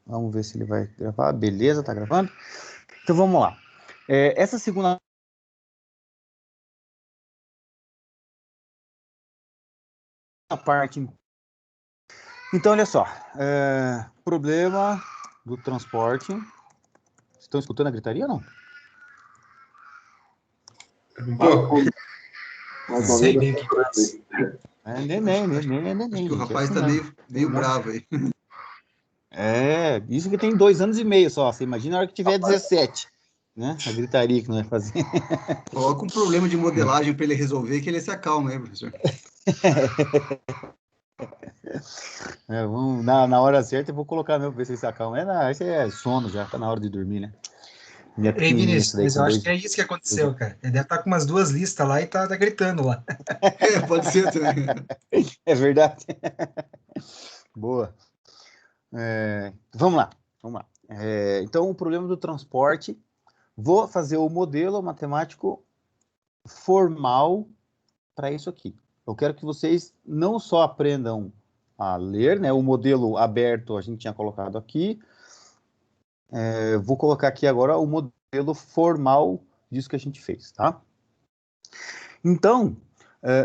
Vamos ver se ele vai gravar. Beleza, tá gravando. Então vamos lá. Essa segunda parte. Então, olha só. Problema do transporte. Estão escutando a gritaria ou não? Um pouco. Mas Não sei bem o que faz. Neném, Acho que o gente. É rapaz assim tá mesmo. meio bravo aí. Isso que tem 2 anos e meio só. Você imagina a hora que tiver 17, né? A gritaria que não vai fazer. Coloca um problema de modelagem para ele resolver que ele se acalma aí, professor. Na hora certa eu vou colocar mesmo pra ver se ele se acalma. Esse é sono já, tá na hora de dormir, né? Minha Ei, pequenininha, essa Vinícius, daí mas com eu acho dois. que é isso que aconteceu, cara. Ele deve estar com umas 2 listas lá e tá gritando lá. Pode ser também. É verdade. Boa. Vamos lá. Então, o problema do transporte. Vou fazer o modelo matemático formal para isso aqui. Eu quero que vocês não só aprendam a ler, né? O modelo aberto a gente tinha colocado aqui. Vou colocar aqui agora o modelo formal disso que a gente fez, tá? Então,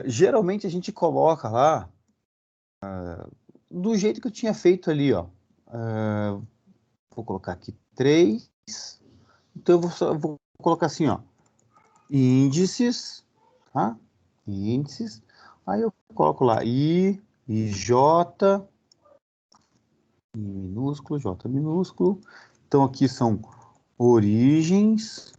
geralmente a gente coloca lá do jeito que eu tinha feito ali, ó. Vou colocar aqui 3. Então, eu vou colocar assim, ó. Índices, tá? Índices. Aí eu coloco lá I J, I minúsculo, J minúsculo. Então, aqui são origens,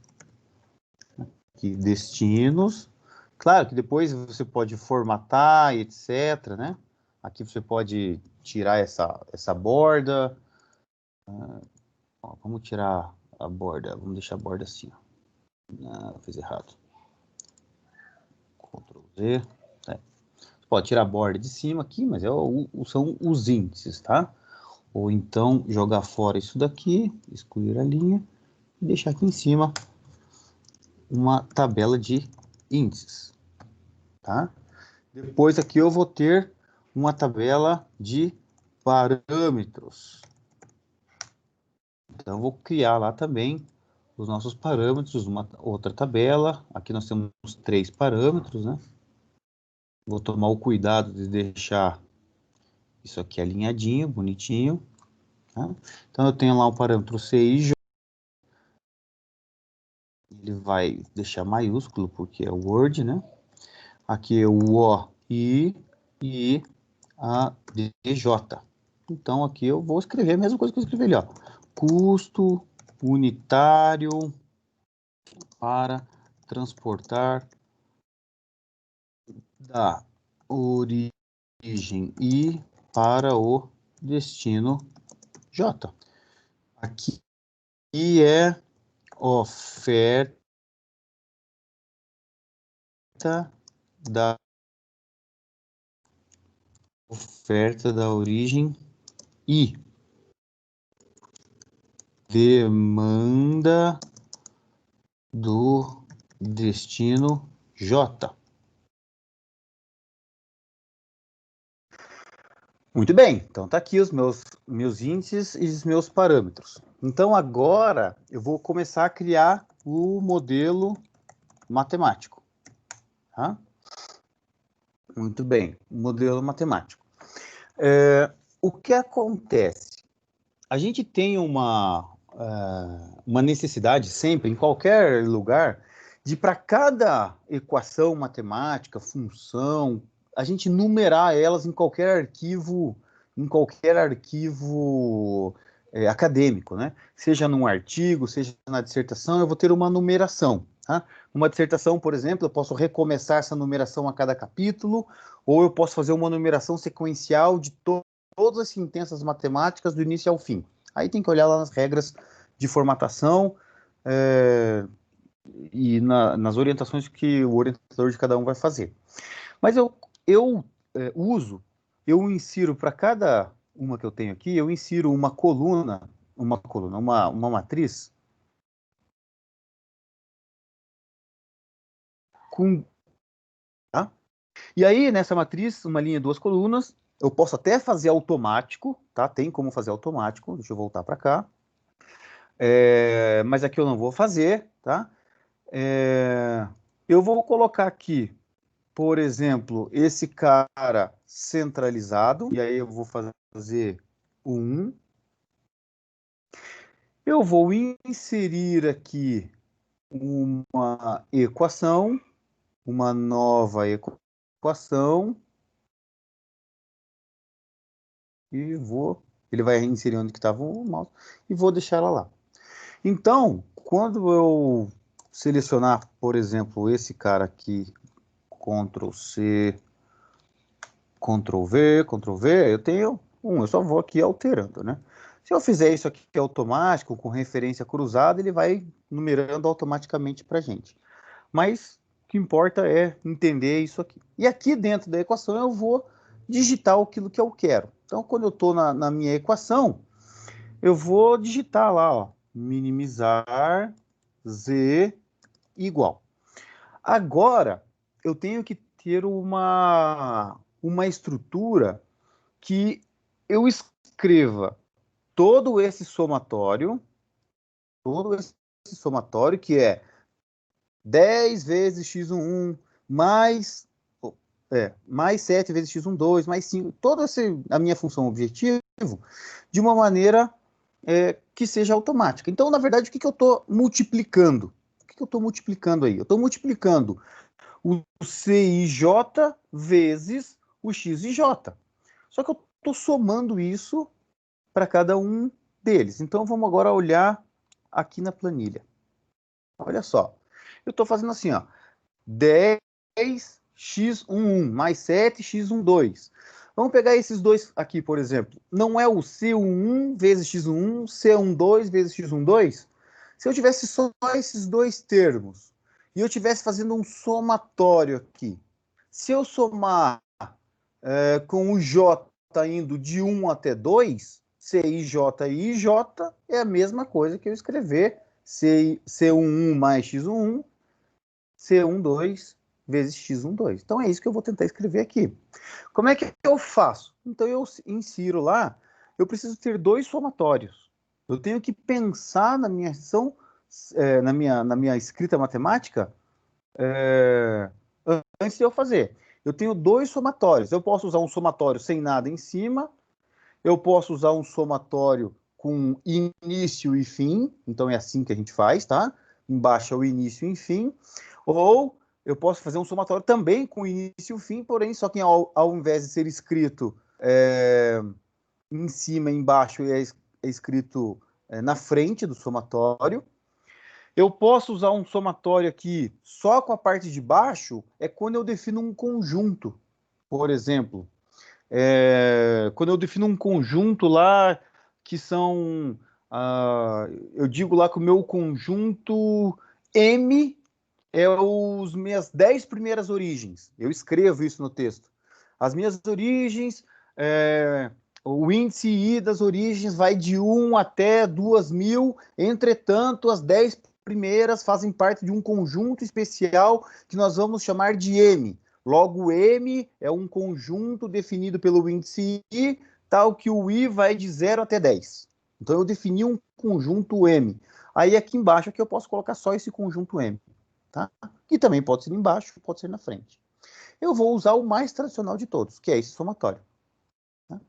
aqui destinos. Claro que depois você pode formatar, etc, né? Aqui você pode tirar essa borda. Vamos tirar a borda. Vamos deixar a borda assim, ó. Não, fiz errado. Ctrl Z. Você pode tirar a borda de cima aqui, mas são os índices, tá? Ou então jogar fora isso daqui, excluir a linha e deixar aqui em cima uma tabela de índices, tá? Depois aqui eu vou ter uma tabela de parâmetros. Então eu vou criar lá também os nossos parâmetros, uma outra tabela. Aqui nós temos 3 parâmetros, né? Vou tomar o cuidado de deixar isso aqui alinhadinho, bonitinho. Tá? Então eu tenho lá o parâmetro C e J. Ele vai deixar maiúsculo porque é o Word, né? Aqui é o O, I e a DJ. Então aqui eu vou escrever a mesma coisa que eu escrevi ali, ó. Custo unitário para transportar da origem I para o destino J. Aqui é oferta da origem I. Demanda do destino J. Muito bem, então tá aqui os meus índices e os meus parâmetros. Então agora eu vou começar a criar o modelo matemático. Tá? Muito bem, modelo matemático. O que acontece? A gente tem uma necessidade sempre, em qualquer lugar, de para cada equação matemática, função, a gente numerar elas em qualquer arquivo acadêmico, né? Seja num artigo, seja na dissertação, eu vou ter uma numeração. Tá? Uma dissertação, por exemplo, eu posso recomeçar essa numeração a cada capítulo, ou eu posso fazer uma numeração sequencial de todas as sentenças matemáticas do início ao fim. Aí tem que olhar lá nas regras de formatação e nas orientações que o orientador de cada um vai fazer. Mas eu insiro para cada uma que eu tenho aqui, eu insiro uma matriz com... Tá? E aí, nessa matriz, uma linha e 2 colunas, Eu posso até fazer automático, tá? Tem como fazer automático. Deixa eu voltar para cá. Mas aqui eu não vou fazer, tá? Eu vou colocar aqui, por exemplo, esse cara centralizado. E aí eu vou fazer o 1. Eu vou inserir aqui uma equação, uma nova equação. E ele vai inserir onde que estava o mouse, e vou deixar ela lá. Então, quando eu selecionar, por exemplo, esse cara aqui, Ctrl C, Ctrl V, eu tenho eu só vou aqui alterando, né? Se eu fizer isso aqui automático, com referência cruzada, ele vai numerando automaticamente para a gente. Mas o que importa é entender isso aqui. E aqui dentro da equação eu vou digitar aquilo que eu quero. Então, quando eu estou na minha equação, eu vou digitar lá, ó, minimizar z igual. Agora, eu tenho que ter uma estrutura que eu escreva todo esse somatório, que é 10 vezes x11 mais 7 vezes x12, mais 5, toda a minha função objetivo, de uma maneira que seja automática. Então, na verdade, o que eu estou multiplicando? O que eu estou multiplicando aí? Eu estou multiplicando o CIJ vezes o XIJ. Só que eu estou somando isso para cada um deles. Então, vamos agora olhar aqui na planilha. Olha só. Eu estou fazendo assim, ó. 10x11 mais 7x12. Vamos pegar esses dois aqui, por exemplo. Não é o C11 vezes x11, C12 vezes x12? Se eu tivesse só esses dois termos e eu estivesse fazendo um somatório aqui, se eu somar com o J indo de 1 até 2, CIJ e IJ é a mesma coisa que eu escrever C11 mais x11, C12 vezes x12. Então é isso que eu vou tentar escrever aqui. Como é que eu faço? Então eu insiro lá, eu preciso ter dois somatórios. Eu tenho que pensar na minha ação, na minha escrita matemática, antes de eu fazer. Eu tenho dois somatórios. Eu posso usar um somatório sem nada em cima, eu posso usar um somatório com início e fim, então é assim que a gente faz, tá? Embaixo é o início e fim. Ou eu posso fazer um somatório também com início e fim, porém, só que ao invés de ser escrito em cima e embaixo, é escrito na frente do somatório. Eu posso usar um somatório aqui só com a parte de baixo, é quando eu defino um conjunto. Por exemplo, quando eu defino um conjunto lá, que são... eu digo lá que o meu conjunto M é os minhas 10 primeiras origens. Eu escrevo isso no texto. As minhas origens, o índice I das origens vai de 1 até 2.000, entretanto, as 10 primeiras fazem parte de um conjunto especial que nós vamos chamar de M. Logo, M é um conjunto definido pelo índice I, tal que o I vai de 0 até 10. Então, eu defini um conjunto M. Aí, aqui embaixo, aqui eu posso colocar só esse conjunto M. Tá? Que também pode ser embaixo, pode ser na frente. Eu vou usar o mais tradicional de todos, que é esse somatório. Tá?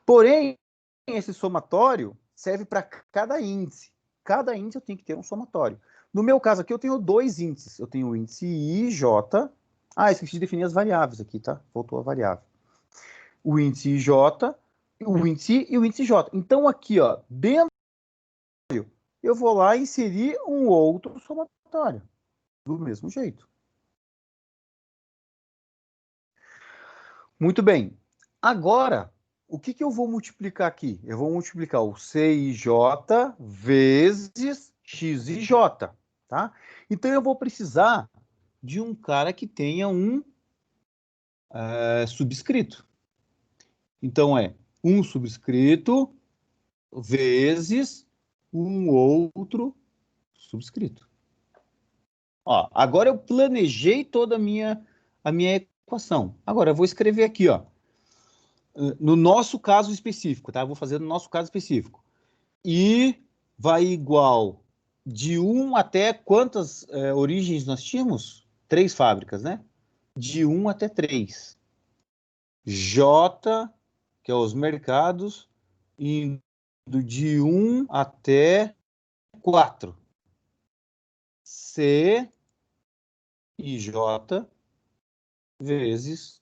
Porém, esse somatório serve para cada índice. Cada índice eu tenho que ter um somatório. No meu caso aqui, eu tenho dois índices. Eu tenho o índice I, J. Esqueci de definir as variáveis aqui, tá? Voltou a variável. O índice IJ, o índice I e o índice J. Então, aqui, ó, dentro eu vou lá inserir um outro somatório. Do mesmo jeito. Muito bem. Agora, o que eu vou multiplicar aqui? Eu vou multiplicar o CIJ vezes XIJ, tá? Então, eu vou precisar de um cara que tenha um subscrito. Então, é um subscrito vezes um outro subscrito. Ó, agora eu planejei toda a minha equação. Agora, eu vou escrever aqui, ó. no nosso caso específico, tá? Eu vou fazer no nosso caso específico. I vai igual de 1 até quantas origens nós tínhamos? 3 fábricas, né? De 1 até 3. J, que é os mercados, indo de 1 até 4. C e J vezes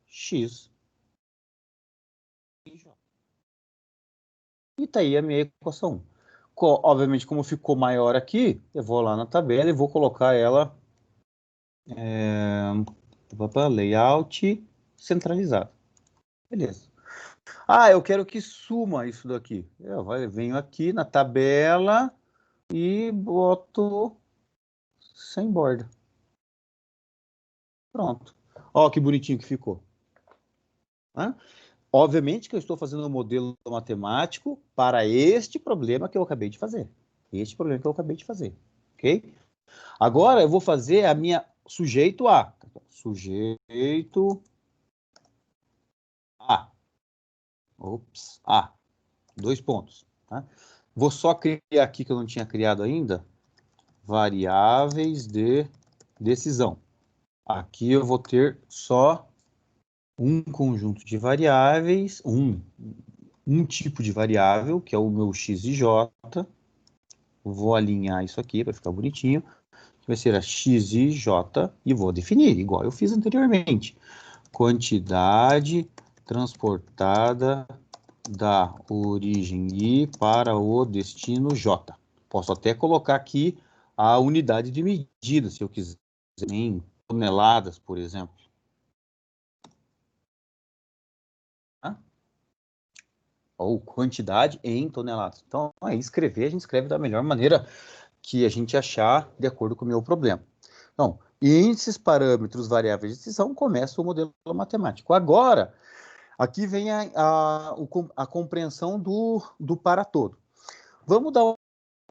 X e J. E tá aí a minha equação. Obviamente, como ficou maior aqui, eu vou lá na tabela e vou colocar ela layout centralizado. Beleza. Ah, eu quero que suma isso daqui. Eu venho aqui na tabela e boto sem borda. Pronto. Ó, que bonitinho que ficou. Hã? Obviamente que eu estou fazendo um modelo matemático para este problema que eu acabei de fazer. Este problema que eu acabei de fazer. Ok? Agora eu vou fazer a minha sujeito A. Sujeito A. Ops. A. 2 pontos. Tá? Vou só criar aqui, que eu não tinha criado ainda, variáveis de decisão. Aqui eu vou ter só um conjunto de variáveis, um tipo de variável, que é o meu x e j. Vou alinhar isso aqui para ficar bonitinho. Vai ser a x e j, e vou definir, igual eu fiz anteriormente. Quantidade transportada da origem I para o destino J. Posso até colocar aqui a unidade de medida, se eu quiser, em toneladas, por exemplo. Ou quantidade em toneladas. Então, aí escrever, a gente escreve da melhor maneira que a gente achar de acordo com o meu problema. Então, índices, parâmetros, variáveis de decisão, começa o modelo matemático. Agora, aqui vem a compreensão do para todo. Vamos dar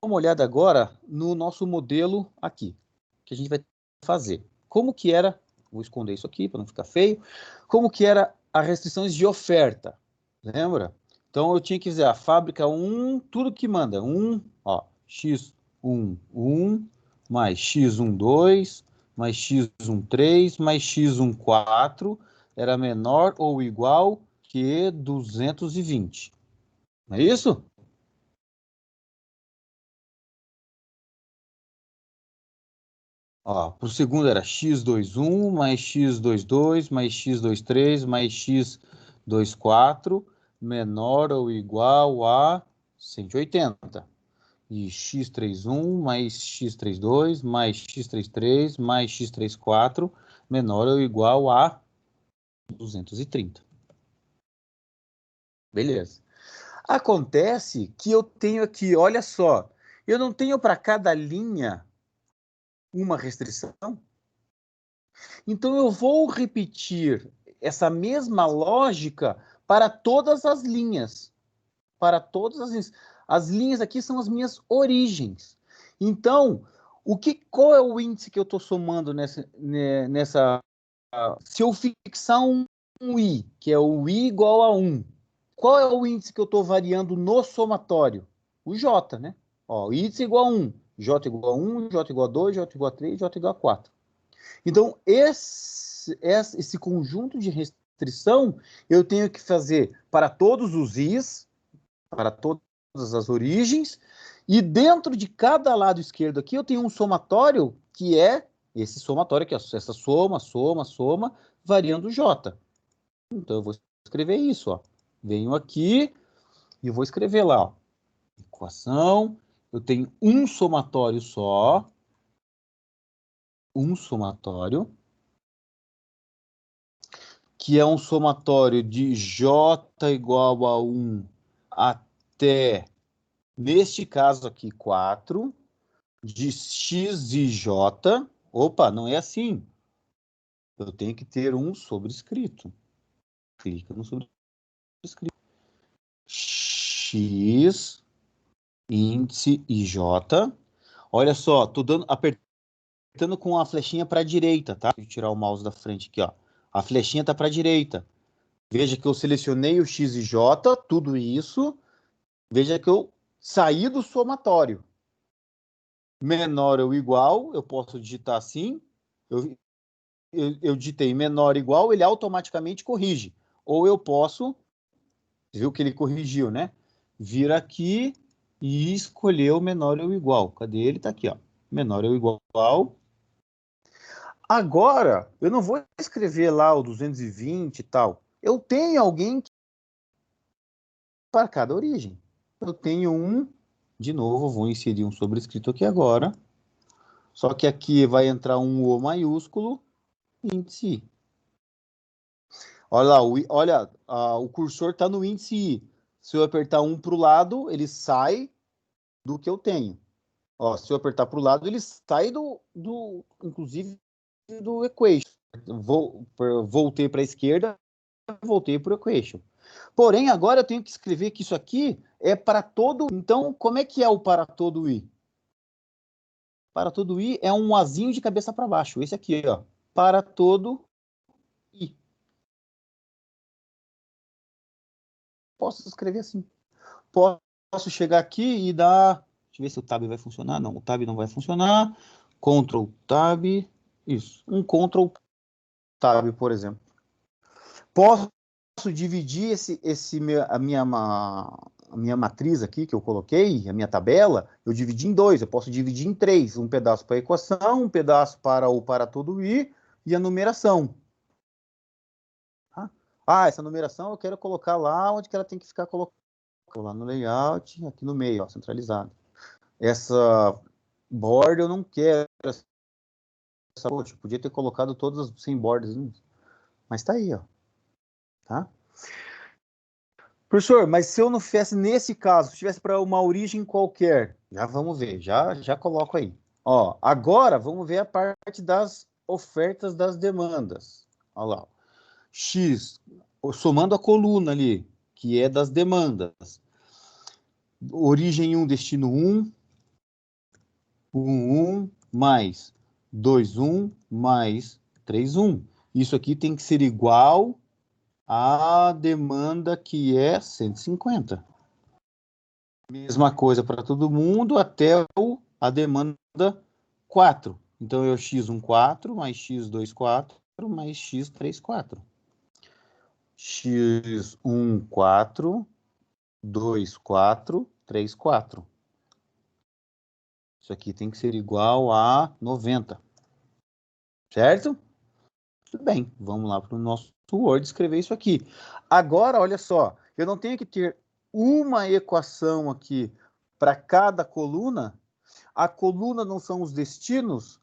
uma olhada agora no nosso modelo aqui, que a gente vai fazer. Como que era, vou esconder isso aqui para não ficar feio, como que era as restrições de oferta, lembra? Então, eu tinha que dizer, a fábrica 1, tudo que manda, 1, ó, x1, 1, mais x1, 2, mais x1, 3, mais x1, 4, era menor ou igual que 220. Não é isso? Ó, para o segundo era x21 mais x22 mais x23 mais x24 menor ou igual a 180. E x31 mais x32 mais x33 mais x34 menor ou igual a 230. Beleza. Acontece que eu tenho aqui, olha só, eu não tenho para cada linha uma restrição. Então, eu vou repetir essa mesma lógica para todas as linhas. Para todas as linhas. As linhas aqui são as minhas origens. Então, qual é o índice que eu estou somando nessa... Se eu fixar um I, que é o I igual a 1, qual é o índice que eu estou variando no somatório? O J, né? Ó, índice igual a 1, J igual a 1, J igual a 2, J igual a 3, J igual a 4. Então, esse conjunto de restrição eu tenho que fazer para todos os Is, para todas as origens, e dentro de cada lado esquerdo aqui eu tenho um somatório que é esse somatório aqui, essa soma, variando J. Então, eu vou escrever isso, ó. Venho aqui e vou escrever lá, ó. Equação, eu tenho um somatório só, que é um somatório de J igual a 1 até, neste caso aqui, 4, de X e J. Opa, não é assim. Eu tenho que ter um sobrescrito. Clica no sobrescrito. X, índice e J. Olha só, tô apertando com a flechinha para a direita, tá? Deixa eu tirar o mouse da frente aqui, ó. A flechinha tá para a direita. Veja que eu selecionei o X e J, tudo isso. Veja que eu saí do somatório. Menor ou igual, eu posso digitar assim. Eu digitei menor ou igual, ele automaticamente corrige. Ou eu posso, viu que ele corrigiu, né? Vir aqui e escolher o menor ou igual. Cadê ele? Tá aqui, ó. Menor ou igual. Agora, eu não vou escrever lá o 220 e tal. Eu tenho alguém para cada origem. Eu tenho um, de novo, vou inserir um sobrescrito aqui agora. Só que aqui vai entrar um O maiúsculo, índice I. Olha lá, o cursor está no índice I. Se eu apertar um para o lado, ele sai do que eu tenho. Ó, se eu apertar para o lado, ele sai inclusive, do equation. Voltei para a esquerda, voltei para o equation. Porém, agora eu tenho que escrever que isso aqui é para todo. Então, como é que é o para todo I? Para todo I é um azinho de cabeça para baixo. Esse aqui, ó. Para todo I. Posso escrever assim. Posso chegar aqui e dar... Deixa eu ver se o tab vai funcionar. Não, o tab não vai funcionar. Ctrl Tab. Isso. Um Ctrl Tab, por exemplo. Posso dividir a minha matriz aqui que eu coloquei, a minha tabela, eu dividi em dois. Eu posso dividir em três. Um pedaço para a equação, um pedaço para o para todo I e a numeração. Essa numeração eu quero colocar lá onde que ela tem que ficar colocada. Lá no layout, aqui no meio, ó, centralizado. Essa borda eu não quero. Poxa, podia ter colocado todas as 100 bordas, mas tá aí, ó. Tá? Professor, mas se eu não fizesse nesse caso, se tivesse para uma origem qualquer, já vamos ver, já coloco aí. Ó, agora vamos ver a parte das ofertas das demandas. Olha lá. X, somando a coluna ali, que é das demandas. Origem 1, destino 1, 1, mais 2, 1, mais 3, 1. Isso aqui tem que ser igual à demanda que é 150. Mesma coisa para todo mundo, até a demanda 4. Então, é o x1, 4, mais x2, 4, mais x3, 4. x1, 4, 2, 4, 3, 4. Isso aqui tem que ser igual a 90. Certo? Tudo bem, vamos lá para o nosso Word escrever isso aqui. Agora, olha só, eu não tenho que ter uma equação aqui para cada coluna. A coluna não são os destinos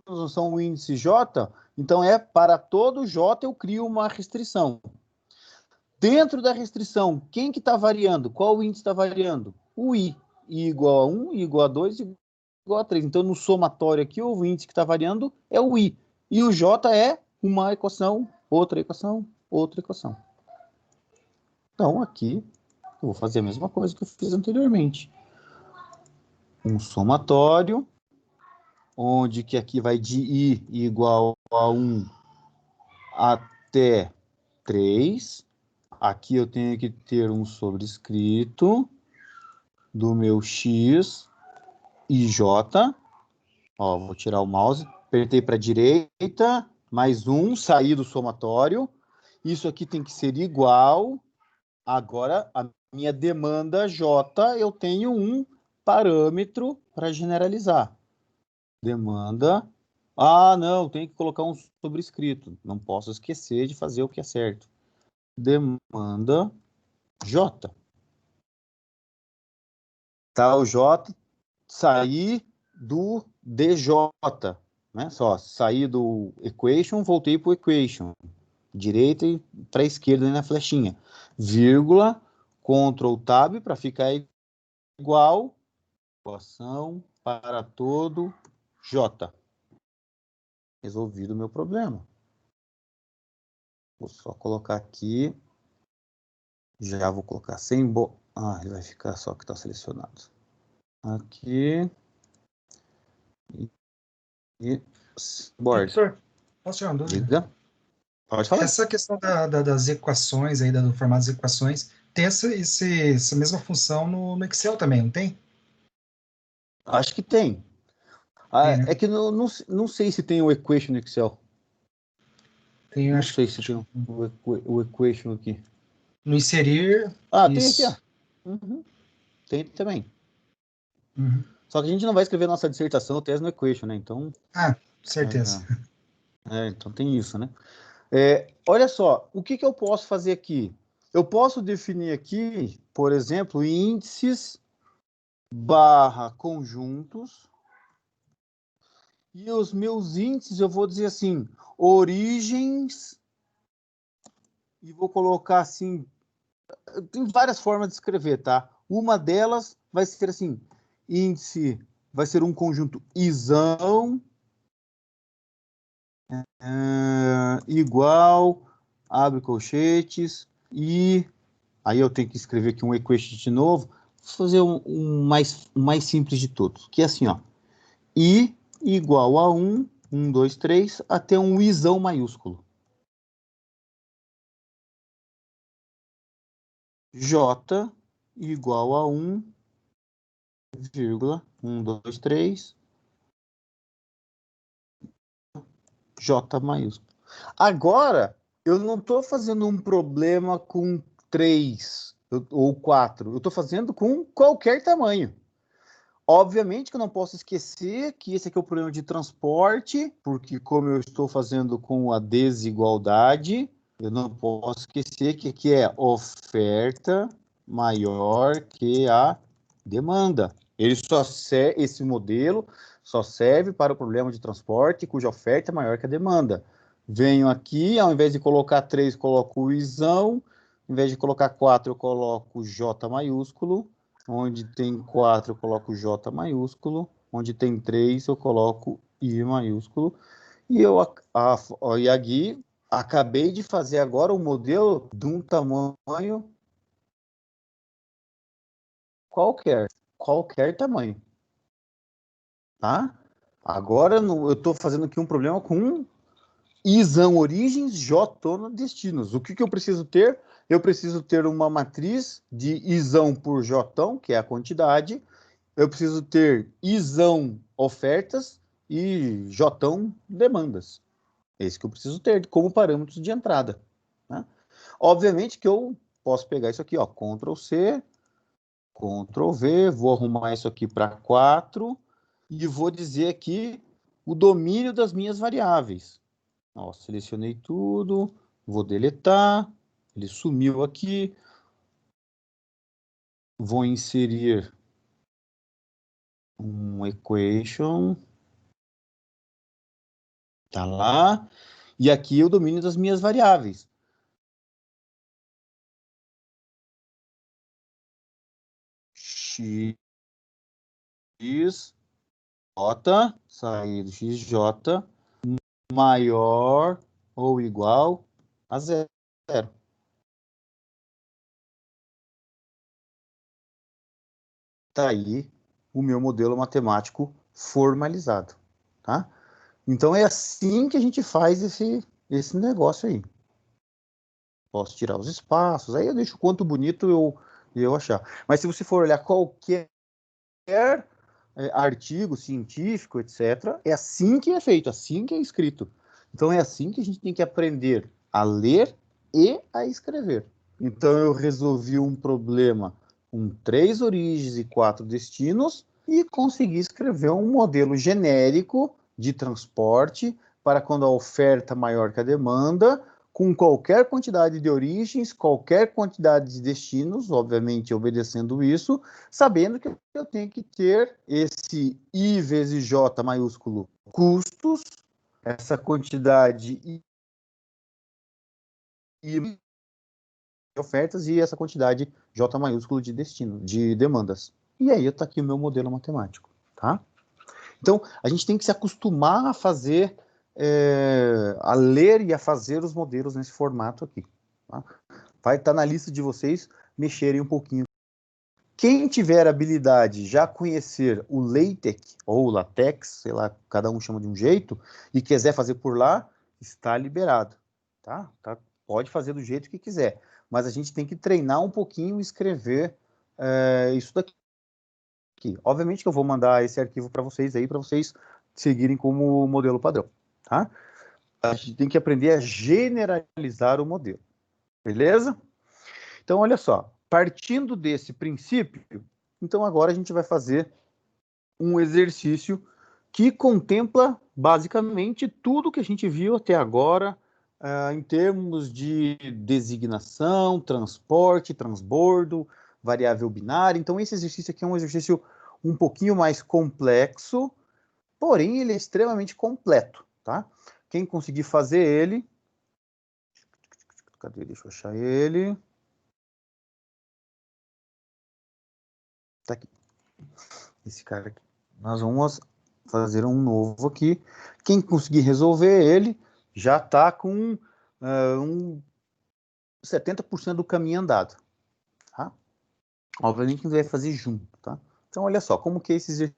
não são o índice J, então é para todo J eu crio uma restrição. Dentro da restrição, quem que está variando? Qual o índice está variando? O I. I igual a 1, I igual a 2, I igual a 3. Então, no somatório aqui, o índice que está variando é o I. E o J é uma equação, outra equação, outra equação. Então, aqui, eu vou fazer a mesma coisa que eu fiz anteriormente. Um somatório, onde que aqui vai de I igual a 1 até 3. Aqui eu tenho que ter um sobrescrito do meu X e J. Ó, vou tirar o mouse, apertei para a direita, mais um, saí do somatório. Isso aqui tem que ser igual. Agora, a minha demanda J, eu tenho um parâmetro para generalizar. Demanda. Não, tem que colocar um sobrescrito. Não posso esquecer de fazer o que é certo. Demanda J. Tá, o J, sair do DJ, né? Só, sair do equation, voltei para o equation. Direita e para a esquerda na flechinha. Vírgula, Ctrl Tab para ficar igual. Equação para todo J. Resolvido o meu problema. Vou só colocar aqui. Já vou colocar sem ele vai ficar só que está selecionado. Aqui. E board. Professor, posso tirar uma dúvida? Diga. Pode falar. Essa questão das equações aí, do formato das equações, tem essa mesma função no Excel também, não tem? Acho que tem. Tem, né? É que não sei se tem o equation no Excel. Tem, Não acho sei que se tem o equation aqui. no inserir, Ah, tem aqui, ó. isso. Uhum. Tem também. Uhum. Só que a gente não vai escrever nossa dissertação, tese no equation, né? Então, Ah, certeza. então tem isso, né? Olha só, o que eu posso fazer aqui? Eu posso definir aqui, por exemplo, índices barra conjuntos, e os meus índices eu vou dizer assim, origens, e vou colocar assim, tem várias formas de escrever, tá? Uma delas vai ser assim, índice vai ser um conjunto isão, igual, abre colchetes, e aí eu tenho que escrever aqui um equation de novo, vou fazer um mais simples de todos, que é assim, ó, I igual a 1, 2, 3, até um isão maiúsculo. J igual a 1, 2, 3, J maiúsculo. Agora, eu não estou fazendo um problema com 3 ou 4, eu estou fazendo com qualquer tamanho. Obviamente que eu não posso esquecer que esse aqui é o problema de transporte, porque como eu estou fazendo com a desigualdade, eu não posso esquecer que aqui é oferta maior que a demanda. Esse modelo só serve para o problema de transporte cuja oferta é maior que a demanda. Venho aqui, ao invés de colocar 3, coloco o isão, ao invés de colocar 4, eu coloco J maiúsculo, onde tem 4 eu coloco J maiúsculo, onde tem 3 eu coloco I maiúsculo, e aqui acabei de fazer agora um modelo de um tamanho qualquer tamanho, tá? Agora eu estou fazendo aqui um problema com isão origens, J destinos. O que eu preciso ter? Eu preciso ter uma matriz de isão por J, que é a quantidade. Eu preciso ter isão ofertas e J demandas. É isso que eu preciso ter como parâmetros de entrada, né? Obviamente que eu posso pegar isso aqui, ó, Ctrl C, Ctrl V, vou arrumar isso aqui para 4 e vou dizer aqui o domínio das minhas variáveis. Ó, selecionei tudo, vou deletar, ele sumiu aqui, vou inserir um equation, tá lá, e aqui é o domínio das minhas variáveis. X, J, sair do XJ, maior ou igual a 0. Tá aí o meu modelo matemático formalizado, tá? Então é assim que a gente faz esse negócio aí. Posso tirar os espaços, aí eu deixo o quanto bonito eu achar. Mas se você for olhar qualquer artigo científico, etc., é assim que é feito, assim que é escrito. Então é assim que a gente tem que aprender a ler e a escrever. Então eu resolvi um problema com 3 origens e 4 destinos e consegui escrever um modelo genérico de transporte para quando a oferta maior que a demanda, com qualquer quantidade de origens, qualquer quantidade de destinos, obviamente obedecendo isso, sabendo que eu tenho que ter esse I vezes J maiúsculo custos, essa quantidade I de ofertas e essa quantidade J maiúsculo de destino, de demandas. E aí está aqui o meu modelo matemático, tá? Então, a gente tem que se acostumar a fazer, a ler e a fazer os modelos nesse formato aqui, tá? Vai estar na lista de vocês mexerem um pouquinho. Quem tiver habilidade já conhecer o LaTeX ou LaTeX, sei lá, cada um chama de um jeito, e quiser fazer por lá, está liberado. tá? Pode fazer do jeito que quiser, mas a gente tem que treinar um pouquinho e escrever isso daqui. Obviamente que eu vou mandar esse arquivo para vocês aí, para vocês seguirem como modelo padrão, tá? A gente tem que aprender a generalizar o modelo, beleza? Então, olha só, partindo desse princípio, então agora a gente vai fazer um exercício que contempla basicamente tudo que a gente viu até agora em termos de designação, transporte, transbordo, variável binária. Então, esse exercício aqui é um exercício um pouquinho mais complexo, porém ele é extremamente completo, tá? Quem conseguir fazer ele... Cadê? Deixa eu achar ele. Tá aqui. Esse cara aqui. Nós vamos fazer um novo aqui. Quem conseguir resolver ele já está com 70% do caminho andado. Tá? Obviamente que a gente vai fazer junto. Tá? Então, olha só, como que é esse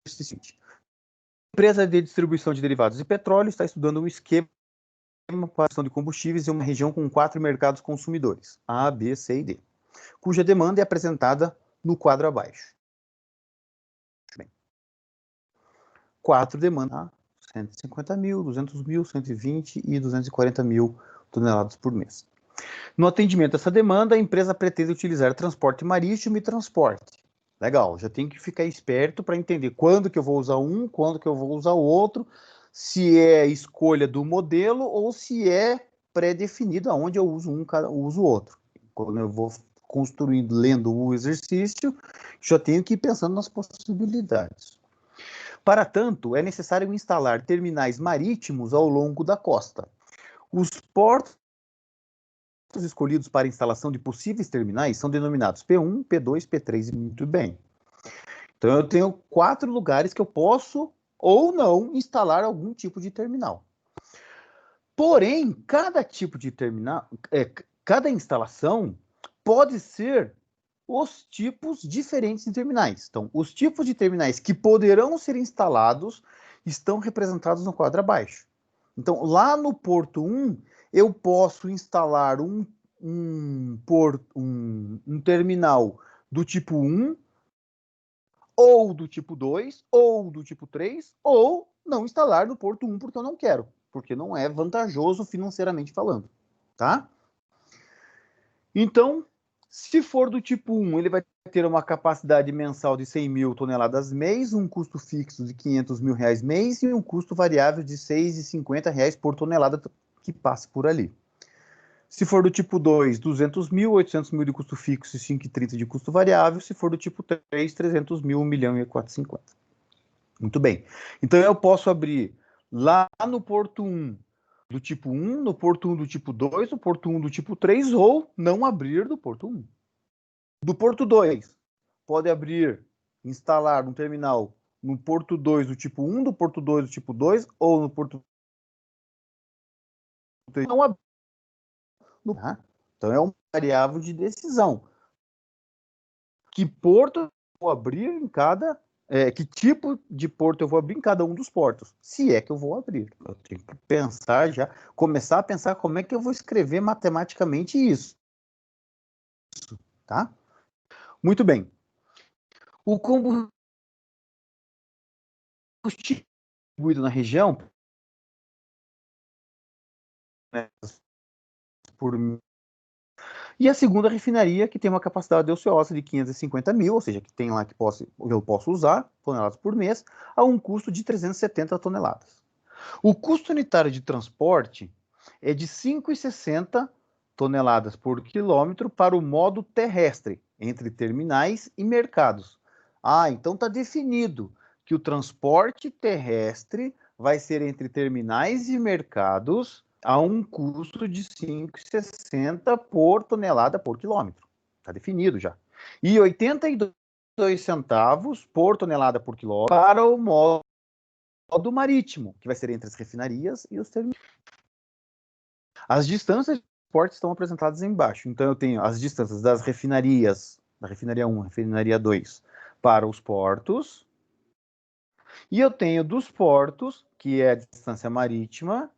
exercício? A empresa de distribuição de derivados de petróleo está estudando um esquema para a gestão de combustíveis em uma região com 4 mercados consumidores, A, B, C e D, cuja demanda é apresentada no quadro abaixo. Bem, 4 demandas, 150 mil, 200 mil, 120 e 240 mil toneladas por mês. No atendimento a essa demanda, a empresa pretende utilizar transporte marítimo e transporte. Legal, já tem que ficar esperto para entender quando que eu vou usar um, quando que eu vou usar o outro, se é escolha do modelo ou se é pré-definido aonde eu uso um, uso o outro. Quando eu vou construindo, lendo o exercício, já tenho que ir pensando nas possibilidades. Para tanto, é necessário instalar terminais marítimos ao longo da costa. Os portos escolhidos para a instalação de possíveis terminais são denominados P1, P2, P3 e muito bem. Então, eu tenho 4 lugares que eu posso ou não instalar algum tipo de terminal. Porém, cada tipo de terminal, cada instalação pode ser os tipos diferentes de terminais. Então, os tipos de terminais que poderão ser instalados estão representados no quadro abaixo. Então, lá no porto 1, eu posso instalar um terminal do tipo 1, ou do tipo 2, ou do tipo 3, ou não instalar no porto 1 porque eu não quero, porque não é vantajoso financeiramente falando, tá? Então, se for do tipo 1, ele vai ter uma capacidade mensal de 100 mil toneladas mês, um custo fixo de 500 mil reais mês e um custo variável de R$ 6,50 por tonelada que passe por ali. Se for do tipo 2, 200 mil, 800 mil de custo fixo e 5,30 de custo variável. Se for do tipo 3, 300 mil, 1 milhão e 450. Muito bem. Então, eu posso abrir lá no porto 1 do tipo 1, no porto 1 do tipo 2, no porto 1 do tipo 3, ou não abrir do porto 1. Do porto 2, pode abrir, instalar um terminal no porto 2 do tipo 1, do porto 2 do tipo 2, ou no porto 3, não abrir. Então, é uma variável de decisão. Que porto eu vou abrir em cada... que tipo de porto eu vou abrir em cada um dos portos? Se é que eu vou abrir. Eu tenho que pensar já, começar a pensar como é que eu vou escrever matematicamente isso. Tá? Muito bem. O combustível distribuído na região, né, por... E a segunda refinaria, que tem uma capacidade de ociosa de 550 mil, ou seja, que tem lá que eu posso usar, toneladas por mês, a um custo de 370 toneladas. O custo unitário de transporte é de 5,60 toneladas por quilômetro para o modo terrestre, entre terminais e mercados. Então está definido que o transporte terrestre vai ser entre terminais e mercados a um custo de 5,60 por tonelada por quilômetro. Está definido já. E 82 centavos por tonelada por quilômetro para o modo marítimo, que vai ser entre as refinarias e os terminais. As distâncias de transporte estão apresentadas embaixo. Então, eu tenho as distâncias das refinarias, da refinaria 1, refinaria 2, para os portos. E eu tenho dos portos, que é a distância marítima,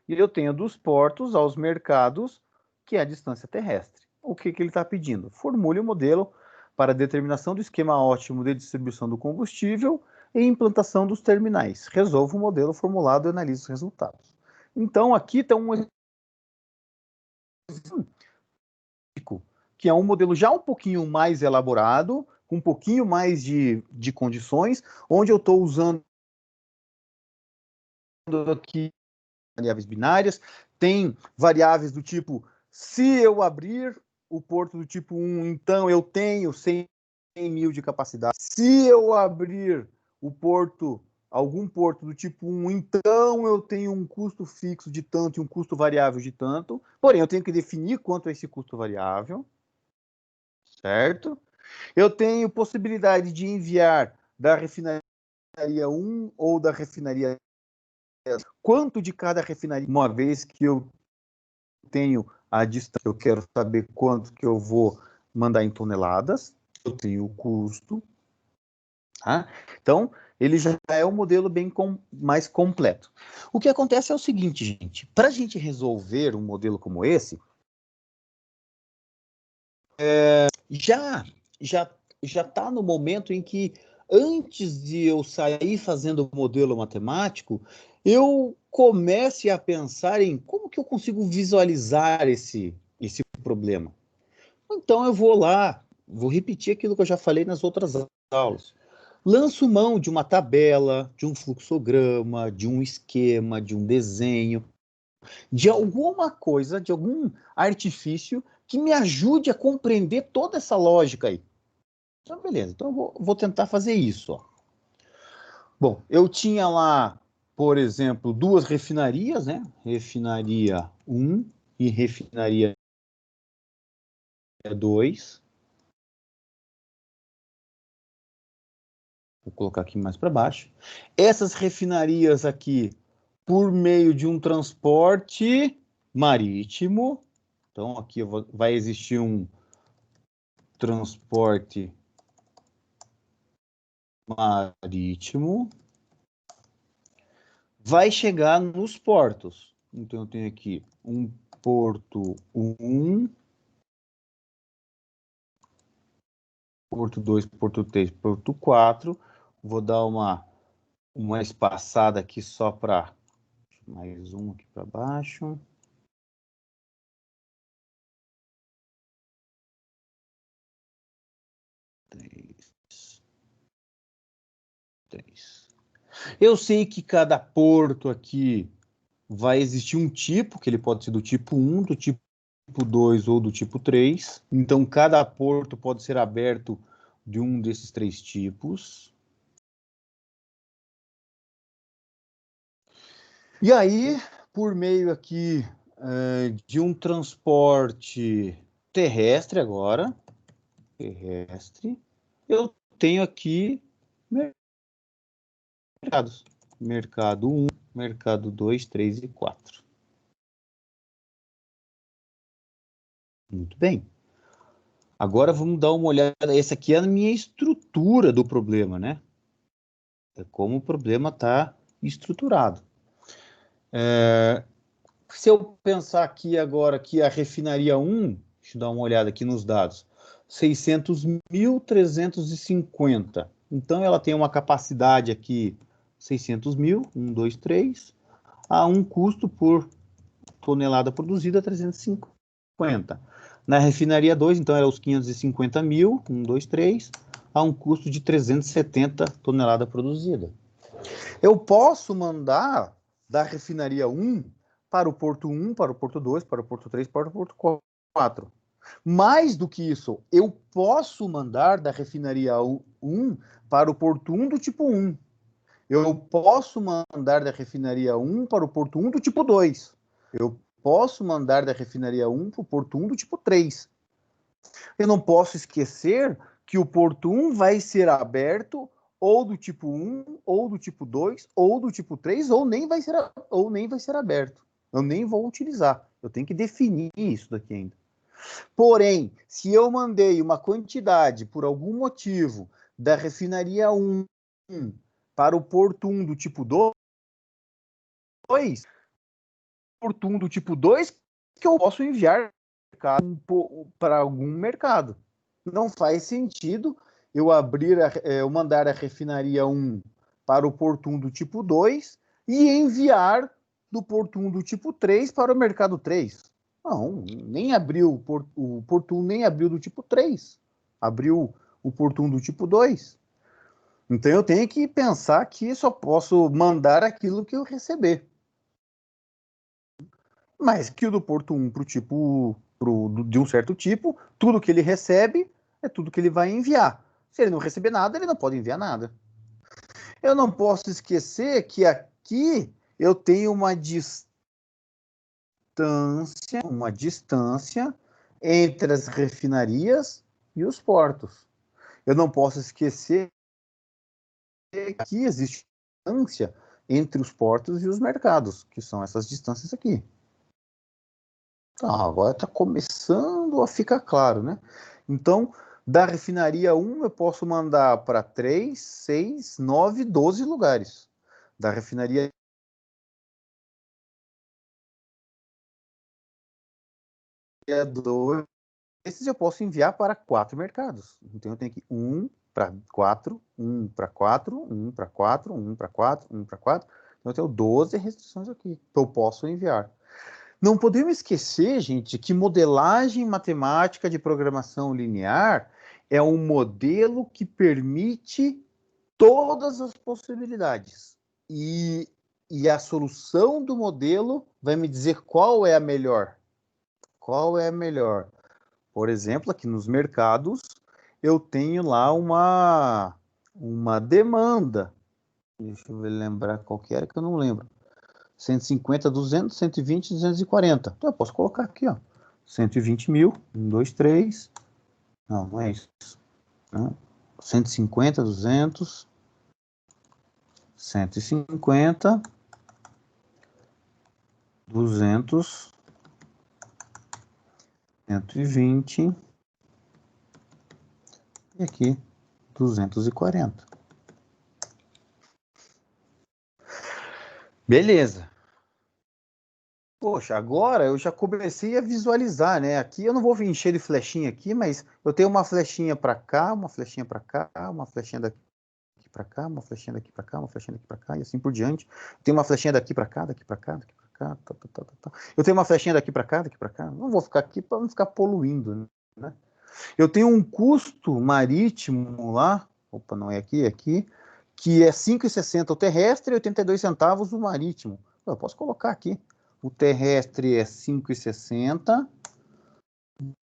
e eu tenho dos portos aos mercados, que é a distância terrestre. O que ele está pedindo? Formule o modelo para determinação do esquema ótimo de distribuição do combustível e implantação dos terminais. Resolva o modelo formulado e analise os resultados. Então, aqui está um que é um modelo já um pouquinho mais elaborado, com um pouquinho mais de condições, onde eu estou usando aqui variáveis binárias, tem variáveis do tipo, se eu abrir o porto do tipo 1, então eu tenho 100 mil de capacidade. Se eu abrir o porto, algum porto do tipo 1, então eu tenho um custo fixo de tanto e um custo variável de tanto. Porém, eu tenho que definir quanto é esse custo variável, certo? Eu tenho possibilidade de enviar da refinaria 1 ou da refinaria quanto de cada refinaria, uma vez que eu tenho a distância, eu quero saber quanto que eu vou mandar em toneladas, eu tenho o custo, tá? Então, ele já é um modelo bem mais completo. O que acontece é o seguinte, gente, para a gente resolver um modelo como esse, já está no momento em que, antes de eu sair fazendo o modelo matemático, eu comece a pensar em como que eu consigo visualizar esse problema. Então eu vou lá, vou repetir aquilo que eu já falei nas outras aulas. Lanço mão de uma tabela, de um fluxograma, de um esquema, de um desenho, de alguma coisa, de algum artifício que me ajude a compreender toda essa lógica aí. Então, beleza. Então, eu vou tentar fazer isso. Ó. Bom, eu tinha lá, por exemplo, duas refinarias, né? Refinaria 1 e refinaria 2. Vou colocar aqui mais para baixo. Essas refinarias aqui, por meio de um transporte marítimo. Então, aqui vai existir um transporte marítimo, vai chegar nos portos. Então, eu tenho aqui um porto 1, porto 2, porto 3, porto 4. Vou dar uma espaçada aqui só para... Mais um aqui para baixo. Três. Eu sei que cada porto aqui vai existir um tipo, que ele pode ser do tipo 1, do tipo 2 ou do tipo 3. Então, cada porto pode ser aberto de um desses três tipos. E aí, por meio aqui de um transporte terrestre agora, eu tenho aqui mercados. Mercado 1, mercado 2, 3 e 4. Muito bem. Agora vamos dar uma olhada. Essa aqui é a minha estrutura do problema, né? É como o problema está estruturado. Se eu pensar aqui agora que a refinaria 1, deixa eu dar uma olhada aqui nos dados, 600.350. Então, ela tem uma capacidade aqui, 600 mil, 1, 2, 3, a um custo por tonelada produzida, 350. Na refinaria 2, então, era os 550 mil, 1, 2, 3, a um custo de 370 tonelada produzida. Eu posso mandar da refinaria 1 para o porto 1, para o porto 2, para o porto 3, para o porto 4. Mais do que isso, eu posso mandar da refinaria 1 para o porto 1 do tipo 1. Eu posso mandar da refinaria 1 para o porto 1 do tipo 2. Eu posso mandar da refinaria 1 para o porto 1 do tipo 3. Eu não posso esquecer que o porto 1 vai ser aberto ou do tipo 1, ou do tipo 2, ou do tipo 3, ou nem vai ser aberto. Eu nem vou utilizar. Eu tenho que definir isso daqui ainda. Porém, se eu mandei uma quantidade, por algum motivo, da refinaria 1 para o porto 1 do tipo 2, portum do tipo 2 que eu posso enviar para algum mercado. Não faz sentido eu eu mandar a refinaria 1 para o portum do tipo 2 e enviar do portum do tipo 3 para o mercado 3. Não, nem abriu o portum, nem abriu do tipo 3. Abriu o portum do tipo 2. Então eu tenho que pensar que só posso mandar aquilo que eu receber. Mas que o do porto 1 para o tipo de um certo tipo, tudo que ele recebe é tudo que ele vai enviar. Se ele não receber nada, ele não pode enviar nada. Eu não posso esquecer que aqui eu tenho uma distância entre as refinarias e os portos. Eu não posso esquecer que aqui existe distância entre os portos e os mercados, que são essas distâncias aqui. Agora está começando a ficar claro, né? Então, da refinaria 1, eu posso mandar para 3, 6, 9, 12 lugares. Da refinaria 2, esses eu posso enviar para 4 mercados. Então, eu tenho que 1 para 4, 1 para 4, 1 para 4, 1 para 4, 1 para 4. Então, eu tenho 12 restrições aqui que eu posso enviar. Não podemos esquecer, gente, que modelagem matemática de programação linear é um modelo que permite todas as possibilidades. E a solução do modelo vai me dizer qual é a melhor. Qual é a melhor? Por exemplo, aqui nos mercados, eu tenho lá uma demanda. Deixa eu lembrar qual que era, que eu não lembro. 150, 200, 120, 240. Então, eu posso colocar aqui, ó. 120 mil, 1, 2, 3. Não é isso. Não. 150, 200. 150. 200. 120. E aqui, 240. Beleza. Poxa, agora eu já comecei a visualizar, né? Aqui eu não vou encher de flechinha aqui, mas eu tenho uma flechinha para cá, uma flechinha para cá, uma flechinha daqui para cá, uma flechinha daqui para cá, uma flechinha daqui para cá e assim por diante. Tem uma flechinha daqui para cá, daqui para cá, daqui para cá. Eu tenho uma flechinha daqui para cá, daqui para cá. Não vou ficar aqui para não ficar poluindo, né? Eu tenho um custo marítimo lá, opa, não é aqui, é aqui, que é 5,60 o terrestre e 82 centavos o marítimo. Eu posso colocar aqui. O terrestre é 5,60,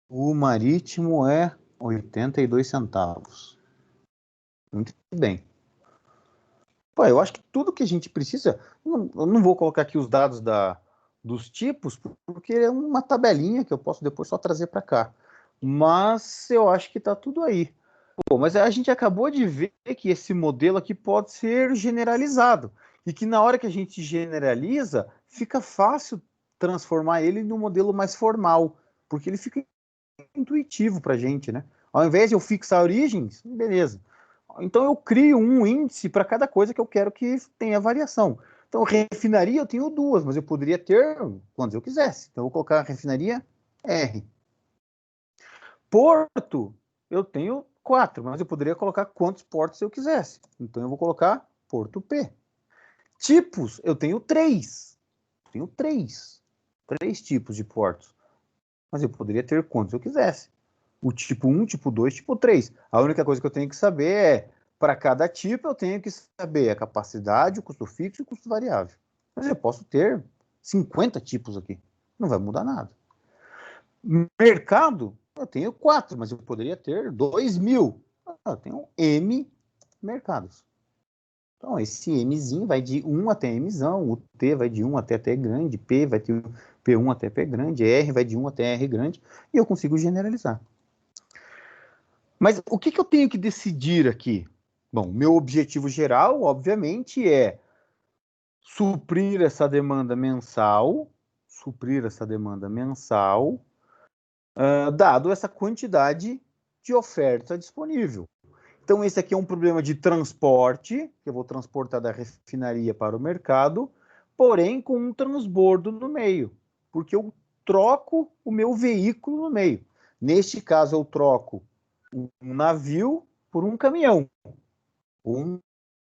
o marítimo é 82 centavos. Muito bem. Pô, eu acho que tudo que a gente precisa, eu não vou colocar aqui os dados dos tipos, porque é uma tabelinha que eu posso depois só trazer para cá. Mas eu acho que está tudo aí. Pô, mas a gente acabou de ver que esse modelo aqui pode ser generalizado. E que na hora que a gente generaliza, fica fácil transformar ele num modelo mais formal. Porque ele fica intuitivo para a gente, né? Ao invés de eu fixar origens, beleza. Então eu crio um índice para cada coisa que eu quero que tenha variação. Então, refinaria eu tenho 2, mas eu poderia ter quantas eu quisesse. Então, eu vou colocar a refinaria R. Porto, eu tenho 4, mas eu poderia colocar quantos portos eu quisesse. Então, eu vou colocar Porto P. Tipos, eu tenho 3. Tenho 3. 3 tipos de portos. Mas eu poderia ter quantos eu quisesse. O tipo 1, tipo 2, tipo 3. A única coisa que eu tenho que saber é, para cada tipo, eu tenho que saber a capacidade, o custo fixo e o custo variável. Mas eu posso ter 50 tipos aqui. Não vai mudar nada. Mercado, eu tenho 4, mas eu poderia ter 2.000. Eu tenho M mercados. Então, esse Mzinho vai de 1 até Mzão, o T vai de 1 até T grande, P vai de P1 até P grande, R vai de 1 até R grande, e eu consigo generalizar. Mas o que eu tenho que decidir aqui? Bom, meu objetivo geral, obviamente, é suprir essa demanda mensal, dado essa quantidade de oferta disponível. Então, esse aqui é um problema de transporte, que eu vou transportar da refinaria para o mercado, porém com um transbordo no meio, porque eu troco o meu veículo no meio. Neste caso, eu troco um navio por um caminhão, um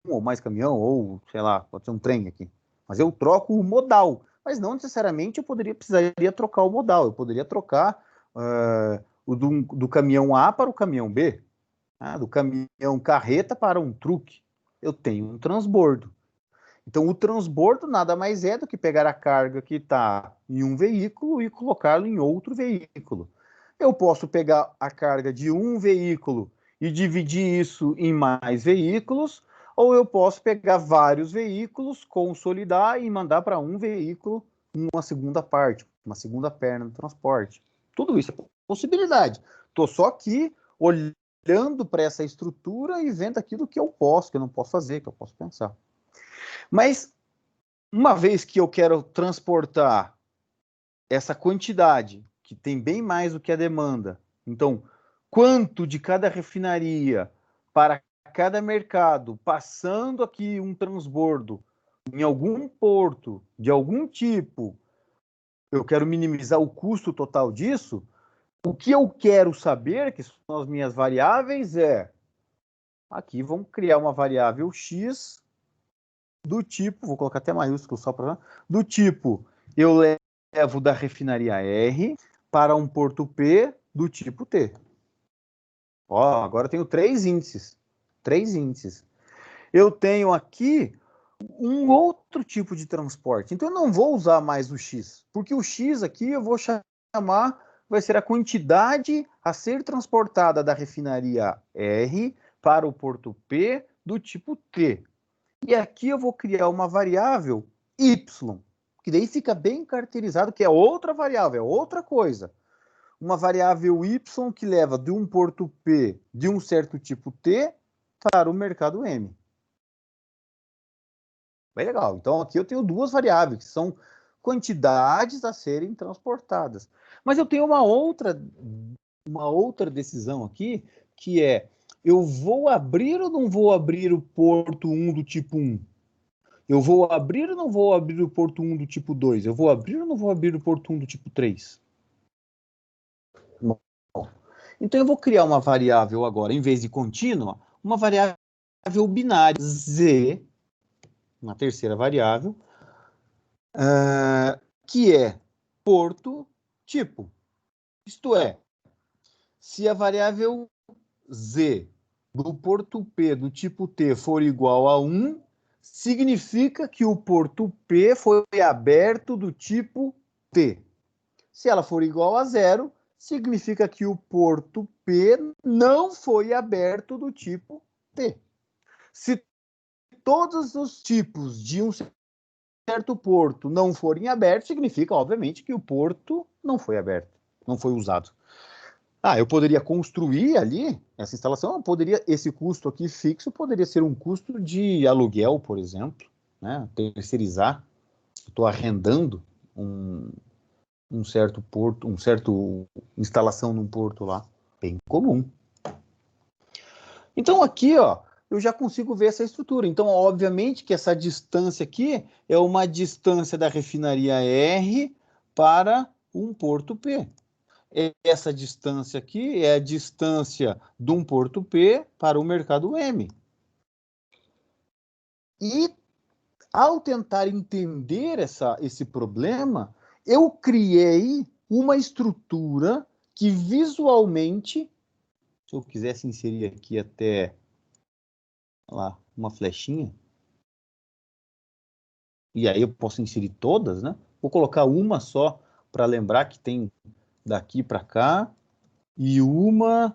ou mais caminhão, ou sei lá, pode ser um trem aqui. Mas eu troco o modal, mas não necessariamente precisaria trocar o modal, eu poderia trocar do caminhão A para o caminhão B, do caminhão carreta para um truque. Eu tenho um transbordo. Então, o transbordo nada mais é do que pegar a carga que está em um veículo e colocá-lo em outro veículo. Eu posso pegar a carga de um veículo e dividir isso em mais veículos, ou eu posso pegar vários veículos, consolidar e mandar para um veículo uma segunda parte, uma segunda perna do transporte. Tudo isso é possibilidade. Estou só aqui olhando para essa estrutura e vendo aquilo que eu posso, que eu não posso fazer, que eu posso pensar. Mas, uma vez que eu quero transportar essa quantidade, que tem bem mais do que a demanda, então, quanto de cada refinaria para cada mercado, passando aqui um transbordo em algum porto de algum tipo, eu quero minimizar o custo total disso, o que eu quero saber, que são as minhas variáveis, aqui vamos criar uma variável X do tipo, vou colocar até maiúsculo só para do tipo, eu levo da refinaria R para um porto P do tipo T. Ó, agora eu tenho três índices. Eu tenho aqui um outro tipo de transporte. Então eu não vou usar mais o X, porque o X aqui eu vou chamar, vai ser a quantidade a ser transportada da refinaria R para o porto P do tipo T. E aqui eu vou criar uma variável y, que daí fica bem caracterizado que é outra variável, é outra coisa. Uma variável y que leva de um porto P de um certo tipo T para o mercado M. Bem legal. Então aqui eu tenho duas variáveis, que são quantidades a serem transportadas. Mas eu tenho uma outra decisão aqui, que é, eu vou abrir ou não vou abrir o porto 1 do tipo 1? Eu vou abrir ou não vou abrir o porto 1 do tipo 2? Eu vou abrir ou não vou abrir o porto 1 do tipo 3? Bom, então eu vou criar uma variável agora, em vez de contínua, uma variável binária, z, uma terceira variável, que é porto tipo. Isto é, se a variável z do porto P do tipo T for igual a 1, significa que o porto P foi aberto do tipo T. Se ela for igual a 0, significa que o porto P não foi aberto do tipo T. Se todos os tipos de um certo porto não forem abertos, significa, obviamente, que o porto não foi aberto, não foi usado. Eu poderia construir ali essa instalação, esse custo aqui fixo poderia ser um custo de aluguel, por exemplo, né? Terceirizar. Estou arrendando um certo porto, instalação num porto lá, bem comum. Então aqui, ó, eu já consigo ver essa estrutura. Então, obviamente que essa distância aqui é uma distância da refinaria R para um porto P. Essa distância aqui é a distância de um porto P para o mercado M. E, ao tentar entender esse problema, eu criei uma estrutura que visualmente, se eu quisesse inserir aqui até lá, uma flechinha, e aí eu posso inserir todas, né? Vou colocar uma só para lembrar que tem daqui para cá e uma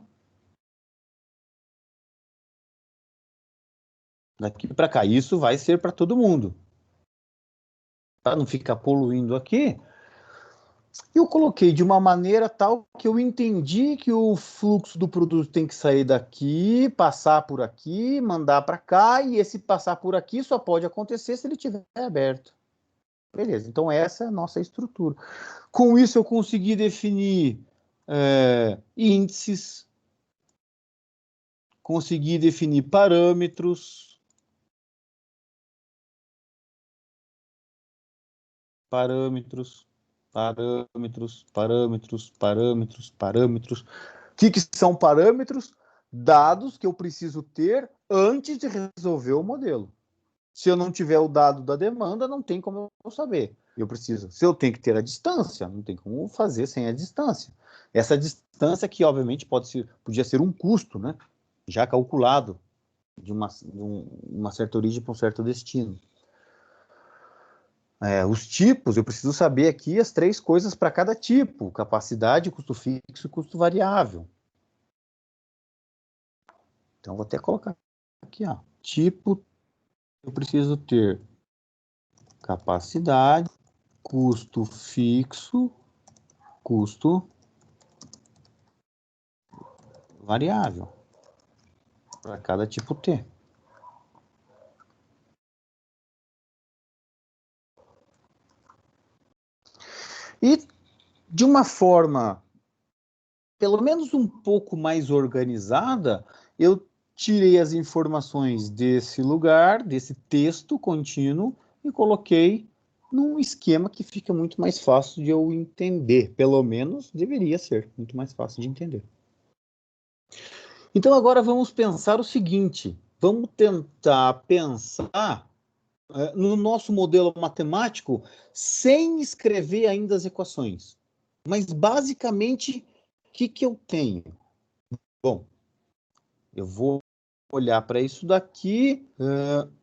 daqui para cá. Isso vai ser para todo mundo. Para não ficar poluindo aqui, eu coloquei de uma maneira tal que eu entendi que o fluxo do produto tem que sair daqui, passar por aqui, mandar para cá, e esse passar por aqui só pode acontecer se ele estiver aberto. Beleza, então essa é a nossa estrutura. Com isso eu consegui definir índices, consegui definir parâmetros, parâmetros, parâmetros, parâmetros, parâmetros, parâmetros. O que são parâmetros? Dados que eu preciso ter antes de resolver o modelo. Se eu não tiver o dado da demanda, não tem como eu saber. Eu preciso. Se eu tenho que ter a distância, não tem como fazer sem a distância. Essa distância que, obviamente, podia ser um custo, né? Já calculado de uma certa origem para um certo destino. Os tipos, eu preciso saber aqui as 3 coisas para cada tipo: capacidade, custo fixo e custo variável. Então, vou até colocar aqui, ó. Tipo, eu preciso ter capacidade, custo fixo, custo variável para cada tipo T. E de uma forma, pelo menos um pouco mais organizada, eu tirei as informações desse lugar, desse texto contínuo, e coloquei num esquema que fica muito mais fácil de eu entender. Pelo menos deveria ser muito mais fácil de entender. Então agora vamos pensar o seguinte: vamos tentar pensar no nosso modelo matemático sem escrever ainda as equações. Mas basicamente, o que eu tenho? Bom, eu vou olhar para isso daqui,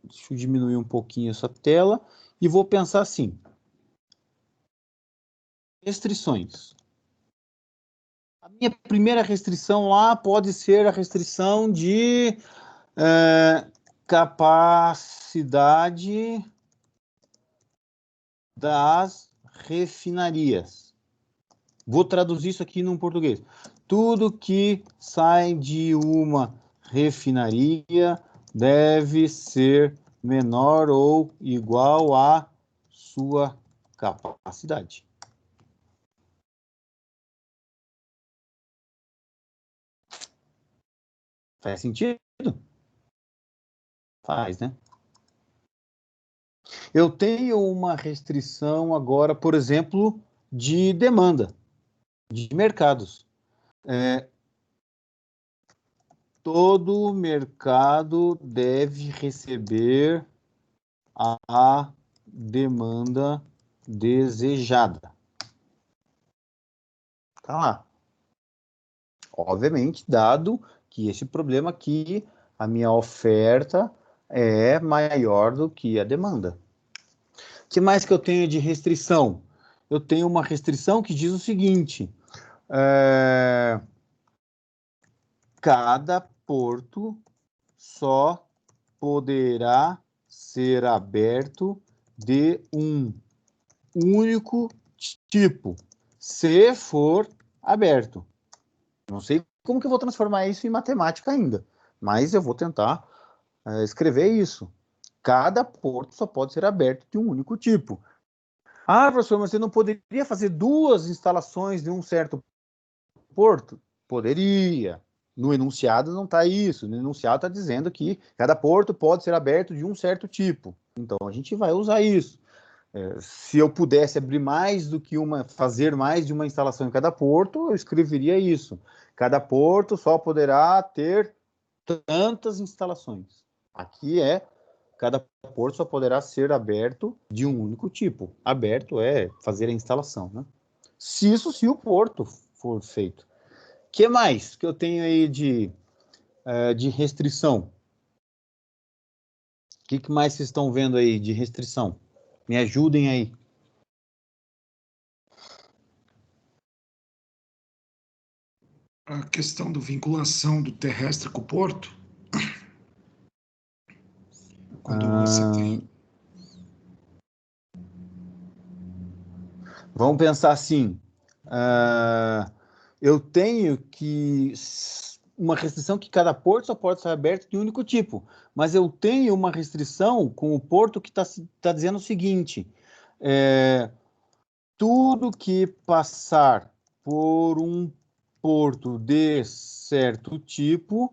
deixa eu diminuir um pouquinho essa tela, e vou pensar assim: restrições. A minha primeira restrição lá pode ser a restrição de capacidade das refinarias. Vou traduzir isso aqui num português. Tudo que sai de uma refinaria deve ser menor ou igual à sua capacidade. Faz sentido? Faz, né? Eu tenho uma restrição agora, por exemplo, de demanda, de mercados. Todo mercado deve receber a demanda desejada. Tá lá. Obviamente, dado que esse problema aqui, a minha oferta é maior do que a demanda. O que mais que eu tenho de restrição? Eu tenho uma restrição que diz o seguinte: cada porto só poderá ser aberto de um único tipo, se for aberto. Não sei como que eu vou transformar isso em matemática ainda, mas eu vou tentar escrever isso. Cada porto só pode ser aberto de um único tipo. Ah, professor, mas você não poderia fazer 2 instalações de um certo porto? Poderia. No enunciado não está isso. No enunciado está dizendo que cada porto pode ser aberto de um certo tipo. Então, a gente vai usar isso. Se eu pudesse abrir mais do que fazer mais de uma instalação em cada porto, eu escreveria isso. Cada porto só poderá ter tantas instalações. Aqui cada porto só poderá ser aberto de um único tipo. Aberto é fazer a instalação, né? Se o porto for feito. O que mais que eu tenho aí de restrição? O que mais vocês estão vendo aí de restrição? Me ajudem aí. A questão da vinculação do terrestre com o porto. Quando você tem... Vamos pensar assim. Eu tenho uma restrição que cada porto só pode ser aberto de um único tipo, mas eu tenho uma restrição com o porto que está dizendo o seguinte: tudo que passar por um porto de certo tipo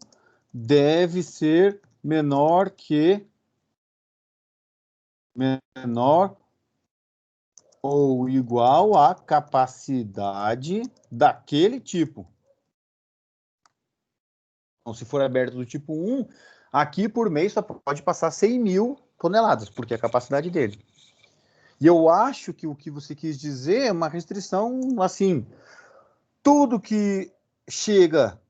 deve ser menor ou igual à capacidade daquele tipo. Então, se for aberto do tipo 1, aqui por mês só pode passar 100 mil toneladas, porque é a capacidade dele. E eu acho que o que você quis dizer é uma restrição, assim, tudo que chega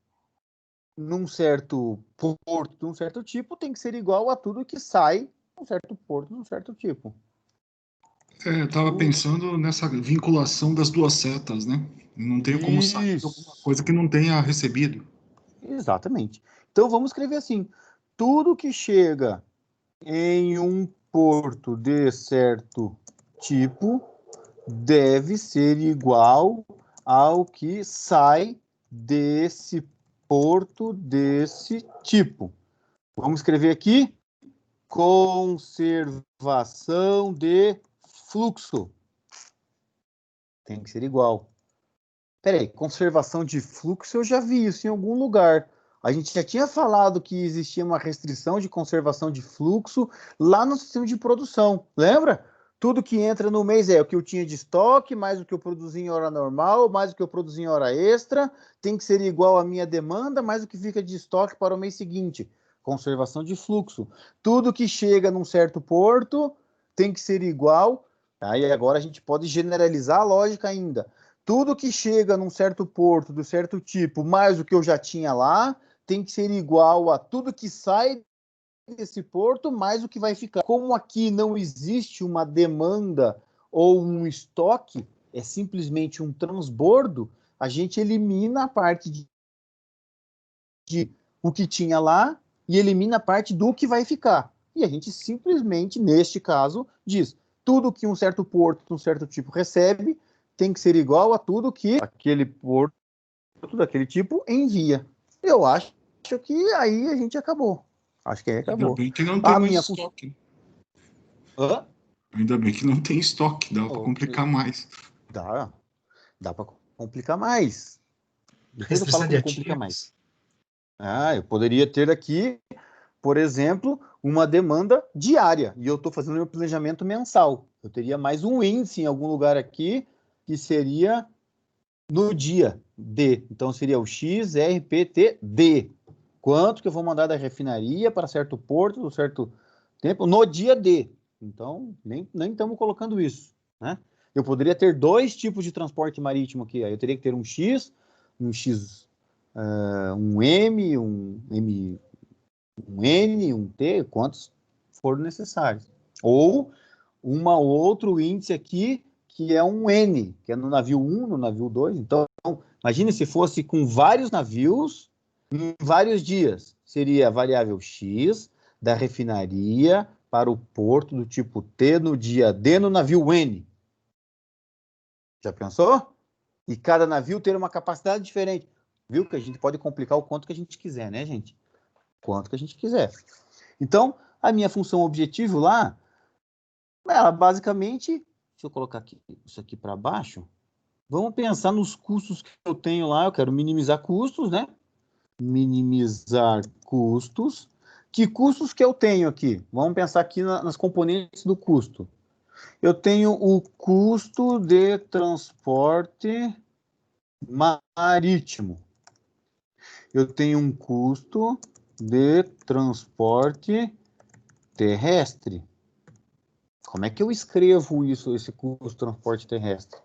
num certo porto de um certo tipo tem que ser igual a tudo que sai de um certo porto de um certo tipo. Eu estava pensando nessa vinculação das duas setas, né? Não tenho como sair de alguma coisa que não tenha recebido. Exatamente. Então vamos escrever assim: tudo que chega em um porto de certo tipo deve ser igual ao que sai desse porto desse tipo. Vamos escrever aqui: conservação de fluxo. Tem que ser igual. Peraí, conservação de fluxo, eu já vi isso em algum lugar. A gente já tinha falado que existia uma restrição de conservação de fluxo lá no sistema de produção, lembra? Tudo que entra no mês é o que eu tinha de estoque, mais o que eu produzi em hora normal, mais o que eu produzi em hora extra, tem que ser igual à minha demanda, mais o que fica de estoque para o mês seguinte. Conservação de fluxo. Tudo que chega num certo porto tem que ser igual. Aí agora a gente pode generalizar a lógica ainda. Tudo que chega num certo porto, do certo tipo, mais o que eu já tinha lá, tem que ser igual a tudo que sai desse porto, mais o que vai ficar. Como aqui não existe uma demanda ou um estoque, é simplesmente um transbordo, a gente elimina a parte de o que tinha lá e elimina a parte do que vai ficar. E a gente simplesmente, neste caso, diz: tudo que um certo porto, um certo tipo recebe, tem que ser igual a tudo que aquele porto daquele tipo envia. Eu acho que aí a gente acabou. Acho que aí Ainda acabou. bem que não tem A mais minha estoque. Hã? Ainda bem que não tem estoque, dá para complicar mais. Dá para complicar mais. Depois eu falo Restrição de como complicar mais. ativos. Eu poderia ter aqui, por exemplo, uma demanda diária, e eu estou fazendo meu planejamento mensal. Eu teria mais um índice em algum lugar aqui, que seria no dia D. Então, seria o XRPTD. Quanto que eu vou mandar da refinaria para certo porto, no certo tempo, no dia D. Então, nem estamos colocando isso, né? Eu poderia ter dois tipos de transporte marítimo aqui. Aí eu teria que ter um X, um M, um N, um T, quantos forem necessários. Ou outro índice aqui, que é um N, que é no navio 1, no navio 2. Então, imagine se fosse com vários navios em vários dias. Seria a variável X da refinaria para o porto do tipo T no dia D no navio N. Já pensou? E cada navio ter uma capacidade diferente. Viu que a gente pode complicar o quanto que a gente quiser, né, gente? Quanto que a gente quiser. Então, a minha função objetivo lá, ela basicamente, deixa eu colocar aqui, isso aqui para baixo, vamos pensar nos custos que eu tenho lá, eu quero minimizar custos, né? Minimizar custos. Que custos que eu tenho aqui? Vamos pensar aqui nas componentes do custo. Eu tenho o custo de transporte marítimo. Eu tenho um custo de transporte terrestre. Como é que eu escrevo isso, esse custo de transporte terrestre?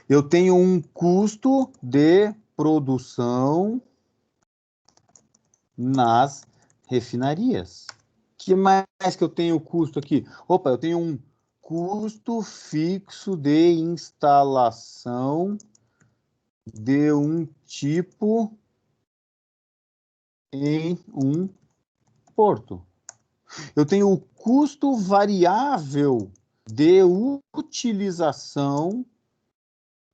Eu tenho um custo de produção nas refinarias. Que mais que eu tenho custo aqui? Opa, eu tenho um custo fixo de instalação de um tipo em um porto. Eu tenho o custo variável de utilização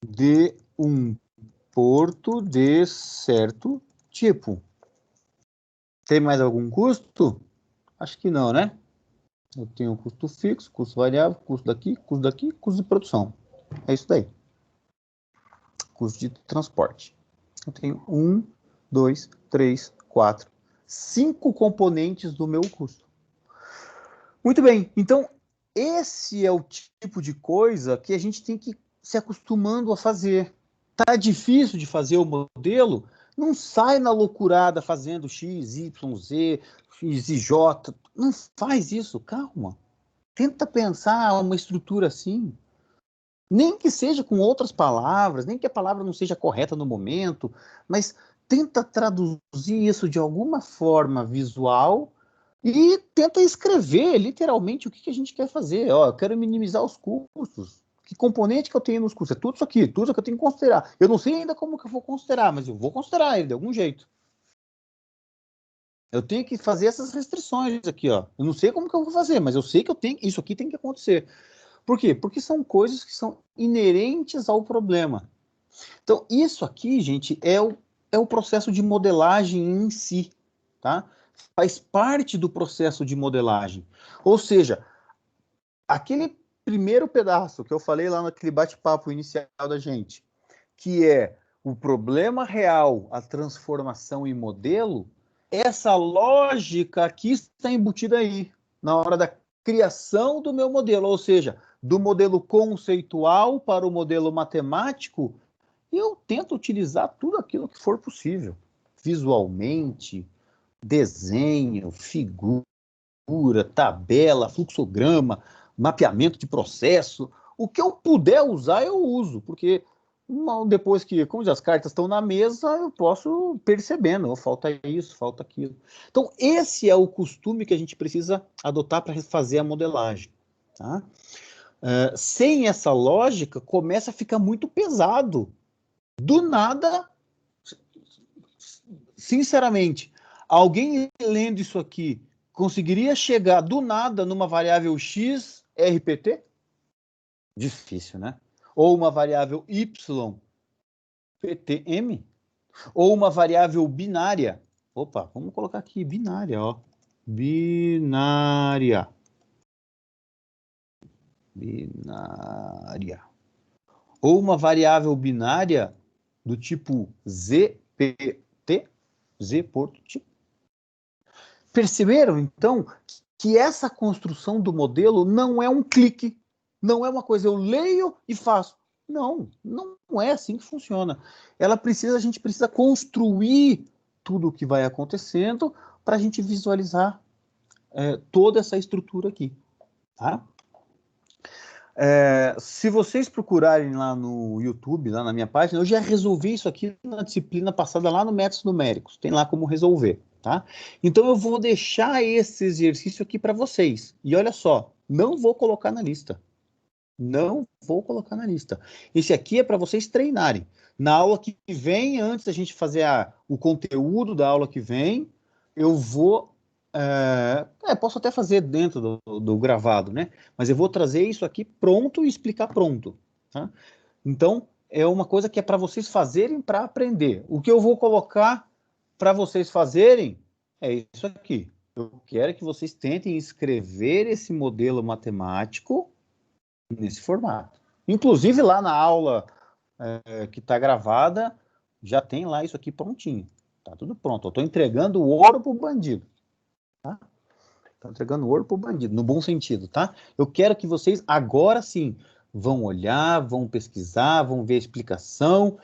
de um porto de certo tipo. Tem mais algum custo? Acho que não, né? Eu tenho custo fixo, custo variável, custo daqui, custo de produção. É isso daí. Custo de transporte. Eu tenho 1, 2, 3, 4, 5 componentes do meu custo. Muito bem. Então, esse é o tipo de coisa que a gente tem que se acostumando a fazer. Tá difícil de fazer o modelo? Não sai na loucurada fazendo X, Y, Z, X e J. Não faz isso, calma. Tenta pensar uma estrutura assim. Nem que seja com outras palavras, nem que a palavra não seja correta no momento, mas tenta traduzir isso de alguma forma visual e tenta escrever literalmente o que a gente quer fazer. Ó, eu quero minimizar os custos. Que componente que eu tenho nos custos? É tudo isso aqui, tudo isso que eu tenho que considerar. Eu não sei ainda como que eu vou considerar, mas eu vou considerar ele de algum jeito. Eu tenho que fazer essas restrições aqui, ó. Eu não sei como que eu vou fazer, mas eu sei que isso aqui tem que acontecer. Por quê? Porque são coisas que são inerentes ao problema. Então, isso aqui, gente, é o processo de modelagem em si, tá? Faz parte do processo de modelagem. Ou seja, aquele primeiro pedaço que eu falei lá naquele bate-papo inicial da gente, que é o problema real, a transformação em modelo, essa lógica aqui está embutida aí, na hora da criação do meu modelo, ou seja, do modelo conceitual para o modelo matemático, eu tento utilizar tudo aquilo que for possível, visualmente, desenho, figura, tabela, fluxograma, mapeamento de processo, o que eu puder usar, eu uso, porque depois que, como as cartas estão na mesa, eu posso percebendo, oh, falta isso, falta aquilo. Então, esse é o costume que a gente precisa adotar para fazer a modelagem. Tá? Sem essa lógica, começa a ficar muito pesado. Do nada, sinceramente, alguém lendo isso aqui conseguiria chegar do nada numa variável x RPT? Difícil, né? Ou uma variável y PTM? Ou uma variável binária? Opa, vamos colocar aqui binária, ó. Binária. Binária. Ou uma variável binária do tipo ZPT, Z por tipo. Perceberam, então, que essa construção do modelo não é um clique, não é uma coisa, eu leio e faço. Não, não é assim que funciona. A gente precisa construir tudo o que vai acontecendo para a gente visualizar toda essa estrutura aqui. Tá? Se vocês procurarem lá no YouTube, lá na minha página, eu já resolvi isso aqui na disciplina passada lá no Métodos Numéricos. Tem lá como resolver, tá? Então eu vou deixar esse exercício aqui para vocês. E olha só, não vou colocar na lista. Não vou colocar na lista. Esse aqui é para vocês treinarem. Na aula que vem, antes da gente fazer o conteúdo da aula que vem, eu vou... posso até fazer dentro do gravado, né? Mas eu vou trazer isso aqui pronto e explicar pronto. Tá? Então, é uma coisa que é para vocês fazerem para aprender. O que eu vou colocar para vocês fazerem é isso aqui. Eu quero que vocês tentem escrever esse modelo matemático nesse formato. Inclusive, lá na aula que está gravada, já tem lá isso aqui prontinho. Tá tudo pronto. Eu estou entregando o ouro para o bandido. Tá? Estou entregando ouro para o bandido, no bom sentido, tá? Eu quero que vocês, agora sim, vão olhar, vão pesquisar, vão ver a explicação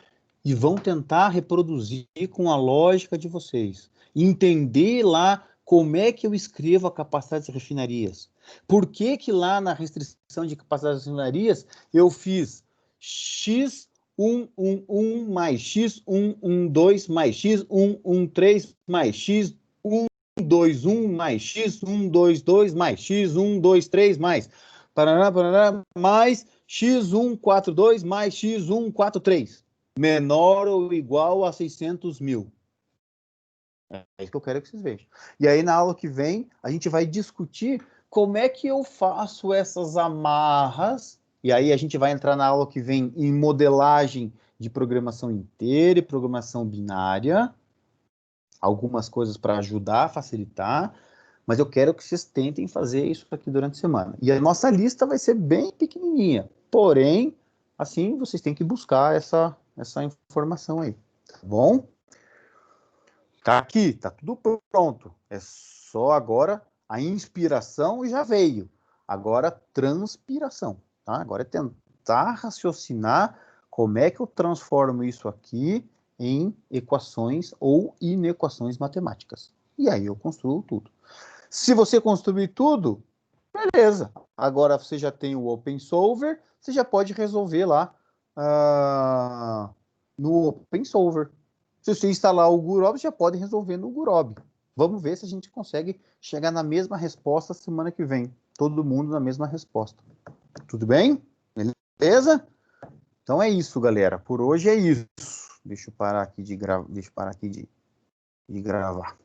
e vão tentar reproduzir com a lógica de vocês. Entender lá como é que eu escrevo a capacidade das refinarias. Por que que lá na restrição de capacidade das refinarias eu fiz x111 mais x112 mais x113 mais x121 mais x122 mais x123 mais parará, parará, mais x142 mais x143 menor ou igual a 600 mil. É isso que eu quero que vocês vejam. E aí, na aula que vem, a gente vai discutir como é que eu faço essas amarras. E aí, a gente vai entrar na aula que vem em modelagem de programação inteira e programação binária. Algumas coisas para ajudar, facilitar. Mas eu quero que vocês tentem fazer isso aqui durante a semana. E a nossa lista vai ser bem pequenininha. Porém, assim, vocês têm que buscar essa informação aí. Tá bom? Tá aqui, tá tudo pronto. É só agora a inspiração e já veio. Agora, transpiração, tá? Agora é tentar raciocinar como é que eu transformo isso aqui em equações ou inequações matemáticas. E aí eu construo tudo. Se você construir tudo, beleza. Agora você já tem o OpenSolver, você já pode resolver lá no OpenSolver. Se você instalar o Gurob, já pode resolver no Gurob. Vamos ver se a gente consegue chegar na mesma resposta semana que vem. Todo mundo na mesma resposta. Tudo bem? Beleza? Então é isso, galera. Por hoje é isso. Deixa eu parar aqui de gravar.